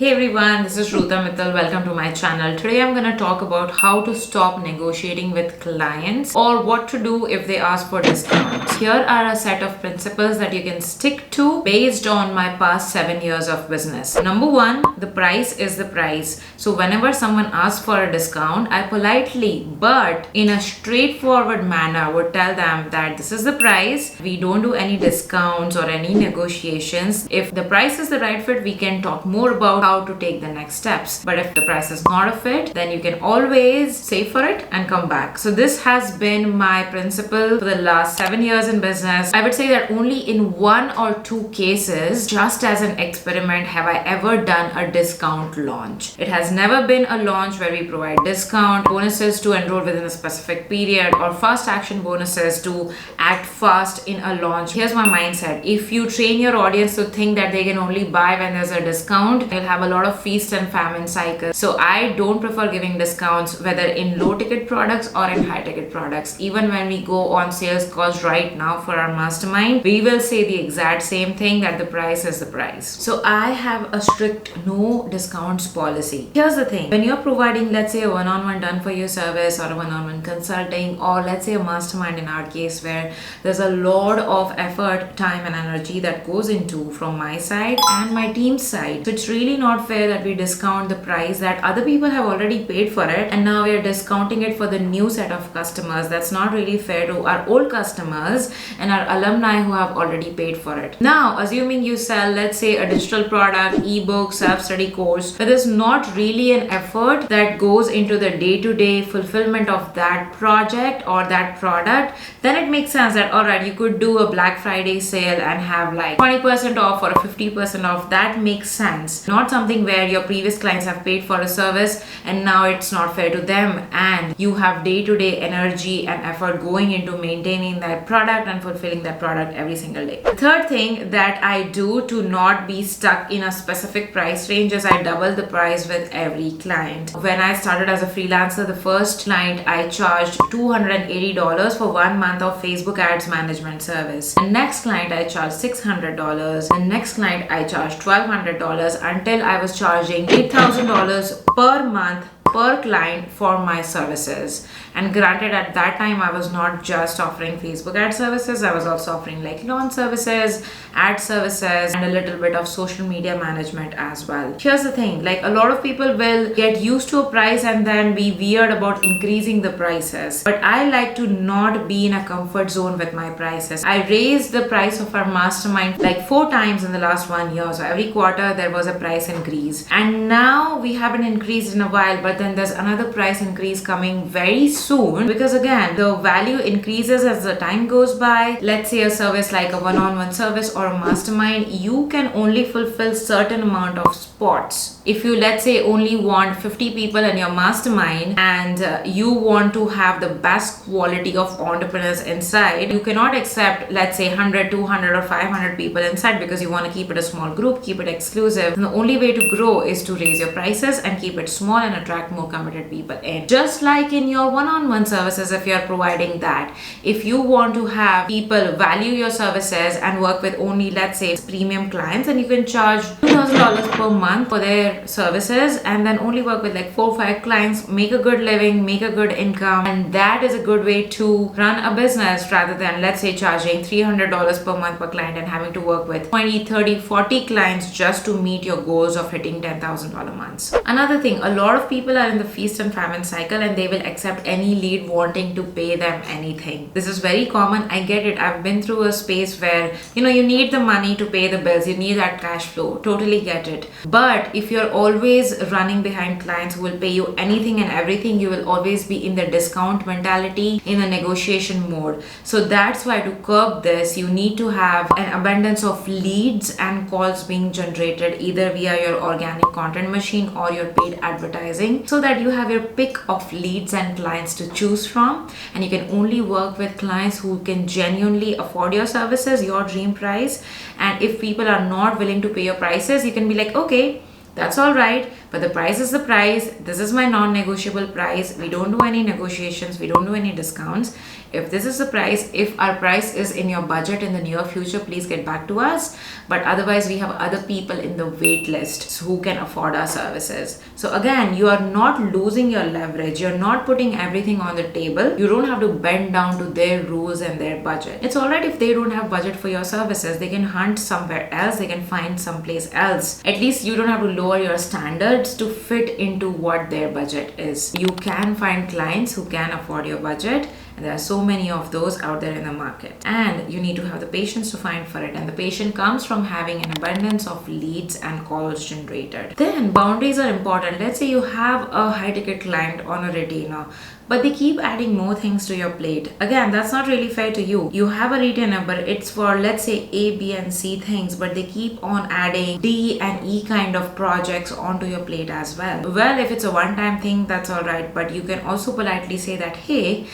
Hey everyone, this is Ruta Mittal. Welcome to my channel. Today I'm going to talk about how to stop negotiating with clients or what to do if they ask for discounts. Here are a set of principles that you can stick to based on my past 7 years of business. Number one, the price is the price. So whenever someone asks for a discount, I politely but in a straightforward manner would tell them that this is the price. We don't do any discounts or any negotiations. If the price is the right fit, we can talk more about how to take the next steps. But if the price is not a fit, then you can always save for it and come back. So this has been my principle for the last 7 years in business. I would say that only in 1 or 2 cases, just as an experiment, have I ever done a discount launch. It has never been a launch where we provide discount, bonuses to enroll within a specific period, or fast action bonuses to act fast in a launch. Here's my mindset. If you train your audience to think that they can only buy when there's a discount, you'll have a lot of feast and famine cycles. So I don't prefer giving discounts whether in low ticket products or in high ticket products. Even when we go on sales calls right now for our mastermind, we will say the exact same thing, that the price is the price. So I have a strict no discounts policy. Here's the thing, when you're providing, let's say, a one-on-one done for you service or a one-on-one consulting, or let's say a mastermind in our case, where there's a lot of effort, time and energy that goes into from my side and my team's side. So it's really not fair that we discount the price that other people have already paid for it, and now we are discounting it for the new set of customers. That's not really fair to our old customers and our alumni who have already paid for it. Now, assuming you sell, let's say, a digital product, ebook, self-study course, but there's not really an effort that goes into the day-to-day fulfillment of that project or that product, then it makes sense that, all right, you could do a Black Friday sale and have like 20% off or a 50% off. That makes sense. Not something where your previous clients have paid for a service and now it's not fair to them, and you have day-to-day energy and effort going into maintaining that product and fulfilling that product every single day. The third thing that I do to not be stuck in a specific price range is I double the price with every client. When I started as a freelancer, the first client I charged $280 for 1 month of Facebook ads management service. The next client I charged $600. The next client I charged $1,200 until I was charging $8,000 per month per client for my services. And granted, at that time I was not just offering Facebook ad services, I was also offering like launch services, ad services, and a little bit of social media management as well. Here's the thing, like a lot of people will get used to a price and then be weird about increasing the prices, but I like to not be in a comfort zone with my prices. I raised the price of our mastermind like 4 times in the last 1 year. So every quarter there was a price increase, and now we haven't increased in a while, but then there's another price increase coming very soon, because again, the value increases as the time goes by. Let's say a service like a one-on-one service or a mastermind, you can only fulfill certain amount of spots. If you, let's say, only want 50 people in your mastermind and you want to have the best quality of entrepreneurs inside, you cannot accept, let's say, 100, 200 or 500 people inside, because you want to keep it a small group, keep it exclusive. And the only way to grow is to raise your prices and keep it small and attract more committed people in. Just like in your one-on-one services, if you're providing that, if you want to have people value your services and work with only, let's say, premium clients, then you can charge $2,000 per month for their services and then only work with like 4 or 5 clients, make a good living, make a good income. And that is a good way to run a business, rather than, let's say, charging $300 per month per client and having to work with 20, 30, 40 clients just to meet your goals of hitting $10,000 months. Another thing, a lot of people are in the feast and famine cycle and they will accept any lead wanting to pay them anything. This is very common. I get it. I've been through a space where, you need the money to pay the bills. You need that cash flow. Totally get it. But if you're always running behind clients who will pay you anything and everything, you will always be in the discount mentality, in the negotiation mode. So that's why, to curb this, you need to have an abundance of leads and calls being generated either via your organic content machine or your paid advertising, so that you have your pick of leads and clients to choose from, and you can only work with clients who can genuinely afford your services, your dream price. And if people are not willing to pay your prices, you can be like, okay, that's all right, But the price is the price. This is my non-negotiable price. We don't do any negotiations. We don't do any discounts. If this is the price, if our price is in your budget in the near future, please get back to us. But otherwise, we have other people in the wait list who can afford our services. So again, you are not losing your leverage. You're not putting everything on the table. You don't have to bend down to their rules and their budget. It's alright if they don't have budget for your services. They can hunt somewhere else. They can find someplace else. At least you don't have to lower your standards to fit into what their budget is. You can find clients who can afford your budget. And there are so many of those out there in the market, and you need to have the patience to find for it, and the patience comes from having an abundance of leads and calls generated. Then boundaries are important. Let's say you have a high ticket client on a retainer, but they keep adding more things to your plate. Again, that's not really fair to you. You have a retainer, but it's for, let's say, A, B, and C things, but they keep on adding D and E kind of projects onto your plate as well. Well, if it's a one-time thing, that's all right, but you can also politely say that, hey,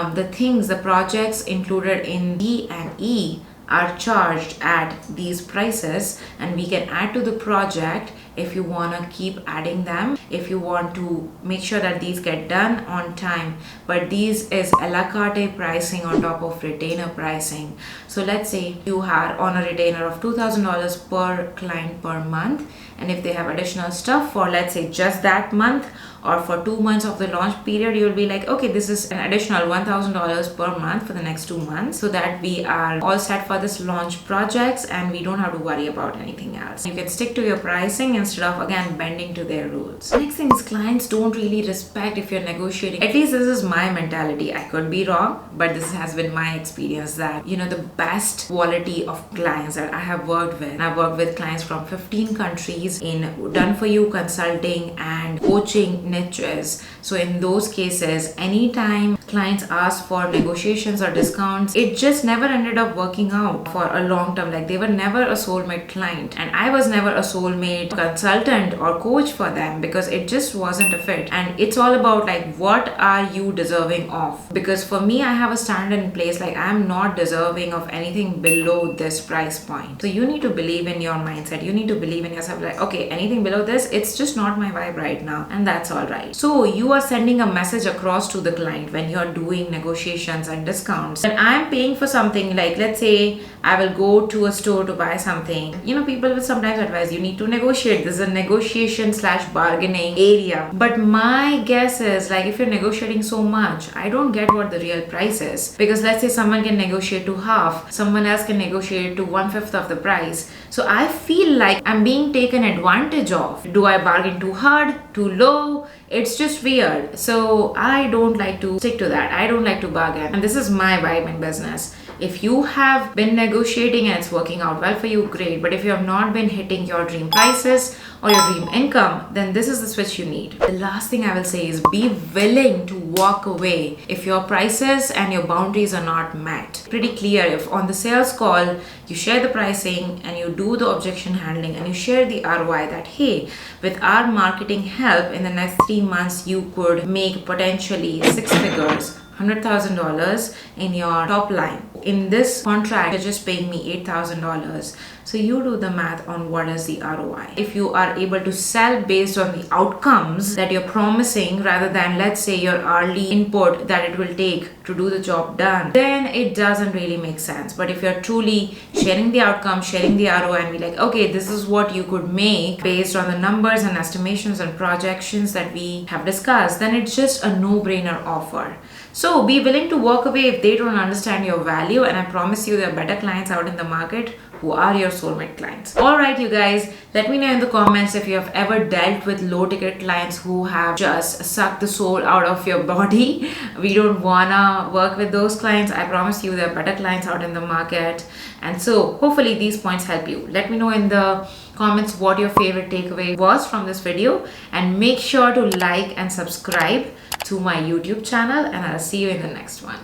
the projects included in D and E are charged at these prices, and we can add to the project if you want to keep adding them, if you want to make sure that these get done on time. But these is a la carte pricing on top of retainer pricing. So let's say you are on a retainer of $2,000 per client per month, and if they have additional stuff for, let's say, just that month or for 2 months of the launch period, you'll be like, okay, this is an additional $1,000 per month for the next 2 months, so that we are all set for this launch projects and we don't have to worry about anything else. You can stick to your pricing instead of, again, bending to their rules. Next thing is, clients don't really respect if you're negotiating. At least this is my mentality. I could be wrong, but this has been my experience that, the best quality of clients that I have worked with, and I've worked with clients from 15 countries in done-for-you consulting and coaching niches. So in those cases, anytime clients ask for negotiations or discounts, it just never ended up working out for a long term. Like, they were never a soulmate client, and I was never a soulmate consultant or coach for them, because it just wasn't a fit. And it's all about, like, what are you deserving of? Because for me, I have a standard in place, like, I'm not deserving of anything below this price point. So you need to believe in your mindset. You need to believe in yourself, like, okay, anything below this, it's just not my vibe right now, and that's all right. So you are sending a message across to the client when you're doing negotiations and discounts. And I'm paying for something, like, let's say I will go to a store to buy something. People will sometimes advise you need to negotiate. This is a negotiation / bargaining area. But my guess is, like, if you're negotiating so much, I don't get what the real price is. Because let's say someone can negotiate to half, someone else can negotiate to 1/5 of the price. So I feel like I'm being taken advantage of. Do I bargain too hard, too low? It's just weird. So I don't like to stick to that. I don't like to bargain. And this is my vibe in business. If you have been negotiating and it's working out well for you, great. But if you have not been hitting your dream prices or your dream income, then this is the switch you need. The last thing I will say is, be willing to walk away if your prices and your boundaries are not met. Pretty clear. If on the sales call you share the pricing and you do the objection handling and you share the ROI that, hey, with our marketing help in the next 3 months you could make potentially 6 figures, $100,000 in your top line. In this contract, you're just paying me $8,000. So you do the math on what is the ROI. If you are able to sell based on the outcomes that you're promising, rather than, let's say, your hourly input that it will take to do the job done, then it doesn't really make sense. But if you're truly sharing the outcome, sharing the ROI, and be like, okay, this is what you could make based on the numbers and estimations and projections that we have discussed, then it's just a no-brainer offer. So be willing to walk away if they don't understand your value, and I promise you there are better clients out in the market who are your soulmate clients. Alright, you guys, let me know in the comments if you have ever dealt with low ticket clients who have just sucked the soul out of your body. We don't wanna work with those clients. I promise you there are better clients out in the market. And so hopefully these points help you. Let me know in the comments what your favorite takeaway was from this video, and make sure to like and subscribe to my YouTube channel, and I'll see you in the next one.